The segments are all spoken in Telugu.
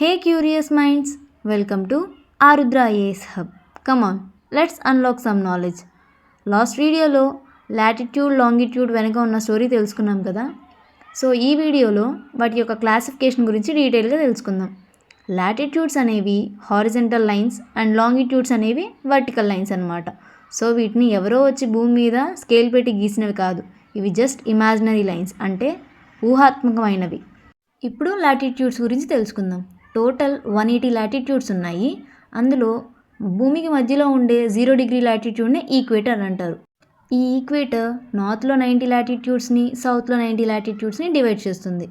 Hey curious minds, welcome to Arudra IAS Hub. Come on, let's unlock some knowledge. Last వీడియోలో లాటిట్యూడ్ లాంగిట్యూడ్ వెనక ఉన్న స్టోరీ తెలుసుకున్నాం కదా. సో ఈ వీడియోలో వాటి యొక్క క్లాసిఫికేషన్ గురించి డీటెయిల్గా తెలుసుకుందాం. లాటిట్యూడ్స్ అనేవి హారిజెంటల్ లైన్స్ అండ్ లాంగిట్యూడ్స్ అనేవి వర్టికల్ లైన్స్ అన్నమాట. సో వీటిని ఎవరో వచ్చి భూమి మీద స్కేల్ పెట్టి గీసినవి కాదు, ఇవి జస్ట్ ఇమాజినరీ లైన్స్, అంటే ఊహాత్మకమైనవి. ఇప్పుడు లాటిట్యూడ్స్ గురించి తెలుసుకుందాం. టోటల్ 180 లాటిట్యూడ్స్ ఉన్నాయి. అందులో భూమికి మధ్యలో ఉండే 0 డిగ్రీ లాటిట్యూడ్ని ఈక్వేటర్ అంటారు. ఈ ఈక్వేటర్ నార్త్లో 90 లాటిట్యూడ్స్ని, సౌత్లో 90 లాటిట్యూడ్స్ని డివైడ్ చేస్తుంది.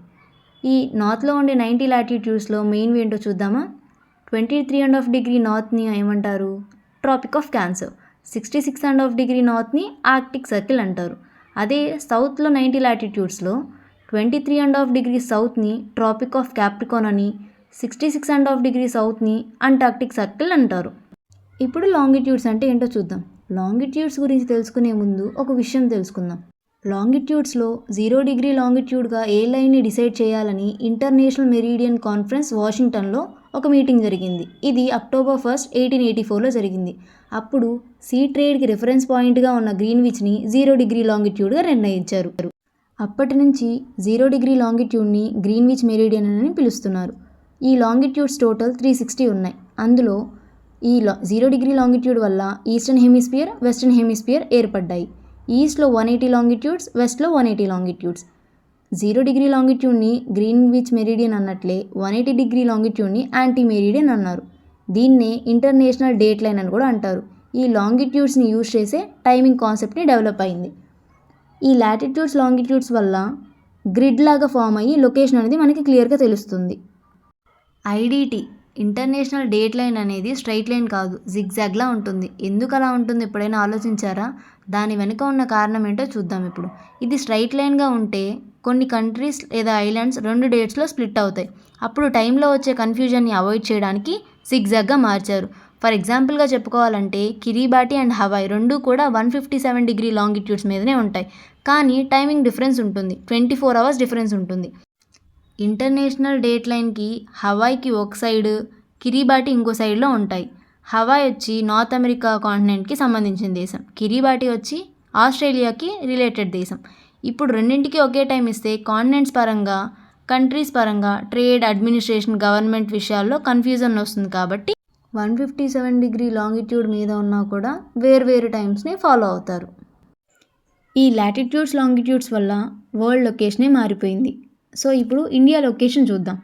ఈ నార్త్లో ఉండే 90 లాటిట్యూడ్స్లో మెయిన్ ఏంటో చూద్దామా. 23.5 డిగ్రీ నార్త్ని ఏమంటారు? Tropic of cancer. 66.5 డిగ్రీ నార్త్ని ఆర్క్టిక్ సర్కిల్ అంటారు. అదే సౌత్లో 90 లాటిట్యూడ్స్లో 23.5 డిగ్రీ సౌత్ని ట్రాపిక్ ఆఫ్ క్యాప్రికాన్ అని, 66.5 డిగ్రీ సౌత్ని అంటార్క్టిక్ సర్కిల్ అంటారు. ఇప్పుడు లాంగిట్యూడ్స్ అంటే ఏంటో చూద్దాం. లాంగిట్యూడ్స్ గురించి తెలుసుకునే ముందు ఒక విషయం తెలుసుకుందాం. లాంగిట్యూడ్స్లో 0 డిగ్రీ లాంగిట్యూడ్గా ఏ లైన్ని డిసైడ్ చేయాలని ఇంటర్నేషనల్ మెరీడియన్ కాన్ఫరెన్స్ వాషింగ్టన్లో ఒక మీటింగ్ జరిగింది. ఇది October 1, 1884లో జరిగింది. అప్పుడు సీ ట్రేడ్కి రిఫరెన్స్ పాయింట్గా ఉన్న గ్రీన్విచ్ని 0 డిగ్రీ లాంగిట్యూడ్గా నిర్ణయించారు. అప్పటి నుంచి 0 డిగ్రీ లాంగిట్యూడ్ని గ్రీన్విచ్ మెరీడియన్ అని పిలుస్తున్నారు. ఈ లాంగిట్యూడ్స్ టోటల్ 360 ఉన్నాయి. అందులో ఈ 0 డిగ్రీ లాంగిట్యూడ్ వల్ల ఈస్టర్న్ హెమిస్ఫియర్, వెస్టర్న్ హెమిస్ఫియర్ ఏర్పడ్డాయి. ఈస్ట్లో 180 లాంగిట్యూడ్స్, వెస్ట్లో 180 లాంగిట్యూడ్స్. 0 డిగ్రీ లాంగిట్యూడ్ని గ్రీన్విచ్ మెరీడియన్ అన్నట్లే 180 డిగ్రీ లాంగిట్యూడ్ని యాంటీ మెరీడియన్ అన్నారు. దీన్నే ఇంటర్నేషనల్ డేట్ లైన్ అని కూడా అంటారు. ఈ లాంగిట్యూడ్స్ని యూజ్ చేసే టైమింగ్ కాన్సెప్ట్ని డెవలప్ అయింది. ఈ లాటిట్యూడ్స్ లాంగిట్యూడ్స్ వల్ల గ్రిడ్ లాగా ఫామ్ అయ్యి లొకేషన్ అనేది మనకి క్లియర్గా తెలుస్తుంది. ఐడిటి ఇంటర్నేషనల్ డేట్ లైన్ అనేది స్ట్రైట్ లైన్ కాదు, జిగ్జాగ్లా ఉంటుంది. ఎందుకు అలా ఉంటుంది ఎప్పుడైనా ఆలోచించారా? దాని వెనుక ఉన్న కారణం ఏంటో చూద్దాం ఇప్పుడు. ఇది స్ట్రైట్ లైన్గా ఉంటే కొన్ని కంట్రీస్ లేదా ఐలాండ్స్ 2 డేట్స్లో స్ప్లిట్ అవుతాయి. అప్పుడు టైంలో వచ్చే కన్ఫ్యూజన్ని అవాయిడ్ చేయడానికి జిగ్జాగ్గా మార్చారు. ఫర్ ఎగ్జాంపుల్గా చెప్పుకోవాలంటే కిరిబాటి అండ్ హవాయ్ రెండూ కూడా 157 డిగ్రీ లాంగిట్యూడ్స్ మీదనే ఉంటాయి. కానీ టైమింగ్ డిఫరెన్స్ ఉంటుంది, 24 అవర్స్ డిఫరెన్స్ ఉంటుంది. ఇంటర్నేషనల్ డేట్ లైన్కి హవాయ్కి ఒక సైడ్, కిరిబాటి ఇంకో సైడ్లో ఉంటాయి. హవాయ్ వచ్చి నార్త్ అమెరికా కాంటినెంట్కి సంబంధించిన దేశం, కిరిబాటి వచ్చి ఆస్ట్రేలియాకి రిలేటెడ్ దేశం. ఇప్పుడు రెండింటికి ఒకే టైం ఇస్తే కాంటినెంట్స్ పరంగా, కంట్రీస్ పరంగా, ట్రేడ్, అడ్మినిస్ట్రేషన్, గవర్నమెంట్ విషయాల్లో కన్ఫ్యూజన్ వస్తుంది. కాబట్టి 157 డిగ్రీ లాంగిట్యూడ్ మీద ఉన్నా కూడా వేరు టైమ్స్ని ఫాలో అవుతారు. ఈ లాటిట్యూడ్స్ లాంగిట్యూడ్స్ వల్ల వరల్డ్ లొకేషనే మారిపోయింది. సో ఇప్పుడు ఇండియా లొకేషన్ చూద్దాం.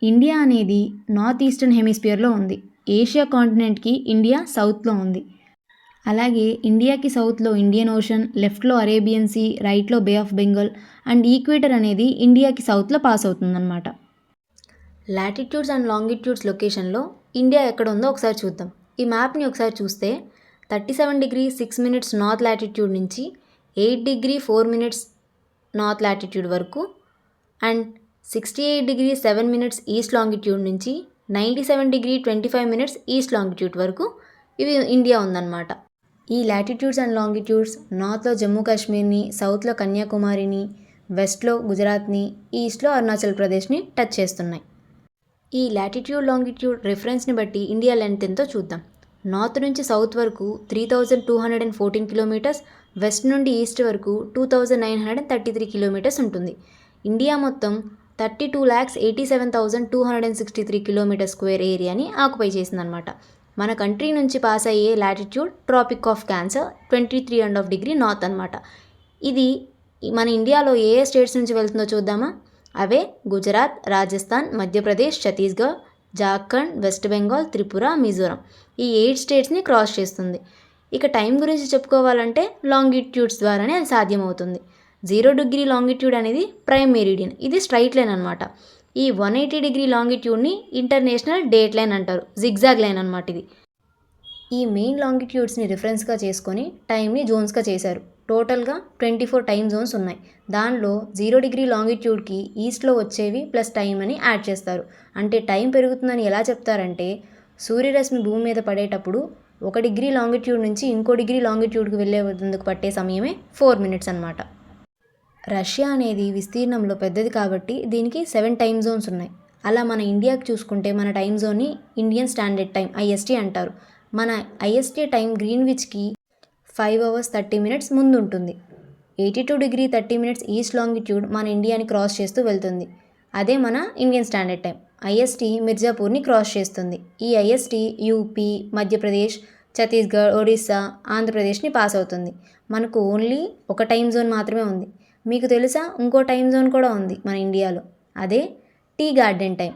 ఇండియా అనేది నార్త్ ఈస్టర్న్ హెమిస్ఫియర్లో ఉంది. ఏషియా కాంటినెంట్కి ఇండియా సౌత్లో ఉంది. అలాగే ఇండియాకి సౌత్లో ఇండియన్ ఓషన్, లెఫ్ట్లో అరేబియన్ సీ, రైట్లో bay of Bengal and equator అనేది ఇండియాకి సౌత్లో పాస్ అవుతుందన్నమాట. లాటిట్యూడ్స్ అండ్ లాంగిట్యూడ్స్ లొకేషన్లో ఇండియా ఎక్కడ ఉందో ఒకసారి చూద్దాం. ఈ మ్యాప్ని ఒకసారి చూస్తే 37 డిగ్రీ 6 మినిట్స్ నార్త్ లాటిట్యూడ్ నుంచి 8 డిగ్రీ 4 మినిట్స్ నార్త్ లాటిట్యూడ్ వరకు and 68 degree 7 minutes east longitude నుంచి 97 డిగ్రీ 25 మినిట్స్ ఈస్ట్ లాంగిట్యూడ్ వరకు ఇవి ఇండియా ఉందన్నమాట. ఈ లాటిట్యూడ్స్ అండ్ లాంగిట్యూడ్స్ నార్త్లో జమ్మూ కాశ్మీర్ని, సౌత్లో కన్యాకుమారిని, వెస్ట్లో గుజరాత్ని, ఈస్ట్లో అరుణాచల్ ప్రదేశ్ని టచ్ చేస్తున్నాయి. ఈ లాటిట్యూడ్ లాంగిట్యూడ్ రిఫరెన్స్ని బట్టి ఇండియా లెంత్ ఎంతో చూద్దాం. నార్త్ నుంచి సౌత్ వరకు 3214 కిలోమీటర్స్, వెస్ట్ నుండి ఈస్ట్ వరకు 2933 కిలోమీటర్స్ ఉంటుంది. ఇండియా మొత్తం 32,87,263 కిలోమీటర్ స్క్వేర్ ఏరియాని ఆక్యుపై చేసిందనమాట. మన కంట్రీ నుంచి పాస్ అయ్యే latitude tropic of cancer 23.5 degree north అనమాట. ఇది మన ఇండియాలో ఏ స్టేట్స్ నుంచి వెళ్తుందో చూద్దామా. అవే గుజరాత్, రాజస్థాన్, మధ్యప్రదేశ్, ఛత్తీస్గఢ్, జార్ఖండ్, వెస్ట్ బెంగాల్, త్రిపుర, మిజోరం. ఈ 8 స్టేట్స్ని క్రాస్ చేస్తుంది. ఇక టైం గురించి చెప్పుకోవాలంటే లాంగిట్యూడ్స్ ద్వారానే అది సాధ్యమవుతుంది. 0 డిగ్రీ లాంగిట్యూడ్ అనేది ప్రైమ్ మెరీడియన్, ఇది స్ట్రైట్ లైన్ అనమాట. ఈ 180 డిగ్రీ లాంగిట్యూడ్ని ఇంటర్నేషనల్ డేట్ లైన్ అంటారు, జిగ్జాగ్ లైన్ అనమాట ఇది. ఈ మెయిన్ లాంగిట్యూడ్స్ని రిఫరెన్స్గా చేసుకొని టైంని జోన్స్గా చేశారు. టోటల్గా 24 టైమ్ జోన్స్ ఉన్నాయి. దానిలో 0 డిగ్రీ లాంగిట్యూడ్కి ఈస్ట్లో వచ్చేవి ప్లస్ టైం అని యాడ్ చేస్తారు. అంటే టైం పెరుగుతుందని ఎలా చెప్తారంటే, సూర్యరశ్మి భూమి మీద పడేటప్పుడు 1 డిగ్రీ లాంగిట్యూడ్ నుంచి ఇంకో డిగ్రీ లాంగిట్యూడ్కి వెళ్ళేందుకు పట్టే సమయమే 4 మినిట్స్ అనమాట. రష్యా అనేది విస్తీర్ణంలో పెద్దది కాబట్టి దీనికి 7 టైమ్ జోన్స్ ఉన్నాయి. అలా మన ఇండియాకి చూసుకుంటే మన టైం జోన్ని ఇండియన్ స్టాండర్డ్ టైం ఐఎస్టీ అంటారు. మన ఐఎస్టీ టైం గ్రీన్విచ్కి 5 hours 30 minutes ముందు ఉంటుంది. 82°30' ఈస్ట్ లాంగిట్యూడ్ మన ఇండియాని క్రాస్ చేస్తూ వెళ్తుంది. అదే మన ఇండియన్ స్టాండర్డ్ టైం. ఐఎస్టీ మిర్జాపూర్ని క్రాస్ చేస్తుంది. ఈ ఐఎస్టీ యూపీ, మధ్యప్రదేశ్, ఛత్తీస్గఢ్, ఒడిస్సా, ఆంధ్రప్రదేశ్ని పాస్ అవుతుంది. మనకు ఓన్లీ ఒక టైం జోన్ మాత్రమే ఉంది. మీకు తెలుసా ఇంకో టైం జోన్ కూడా ఉంది మన ఇండియాలో, అదే టీ గార్డెన్ టైం.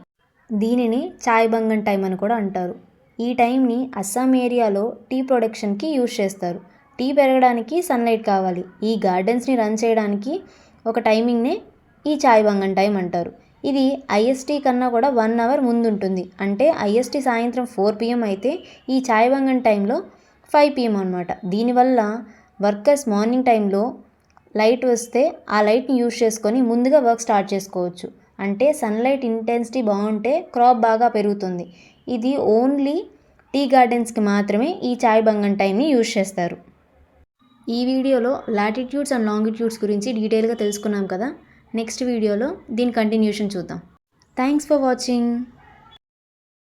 దీనిని చాయ్ బంగన్ టైం అని కూడా అంటారు. ఈ టైంని అస్సాం ఏరియాలో టీ ప్రొడక్షన్కి యూజ్ చేస్తారు. టీ పెరగడానికి సన్లైట్ కావాలి. ఈ గార్డెన్స్ని రన్ చేయడానికి ఒక టైమింగ్నే ఈ చాయ్ బంగన్ టైం అంటారు. ఇది ఐఎస్టీ కన్నా కూడా 1 hour ముందు ఉంటుంది. అంటే ఐఎస్టీ సాయంత్రం 4 PM అయితే ఈ చాయ్ బంగన్ టైంలో 5 PM అనమాట. దీనివల్ల వర్కర్స్ మార్నింగ్ టైంలో లైట్ వస్తే ఆ లైట్ని యూజ్ చేసుకొని ముందుగా వర్క్ స్టార్ట్ చేసుకోవచ్చు. అంటే సన్లైట్ ఇంటెన్సిటీ బాగుంటే క్రాప్ బాగా పెరుగుతుంది. ఇది ఓన్లీ టీ గార్డెన్స్కి మాత్రమే ఈ చాయ్ బంగన్ టైంని యూజ్ చేస్తారు. ఈ వీడియోలో లాటిట్యూడ్స్ అండ్ లాంగిట్యూడ్స్ గురించి డీటెయిల్గా తెలుసుకున్నాం కదా. నెక్స్ట్ వీడియోలో దీని కంటిన్యూషన్ చూద్దాం. Thanks for watching.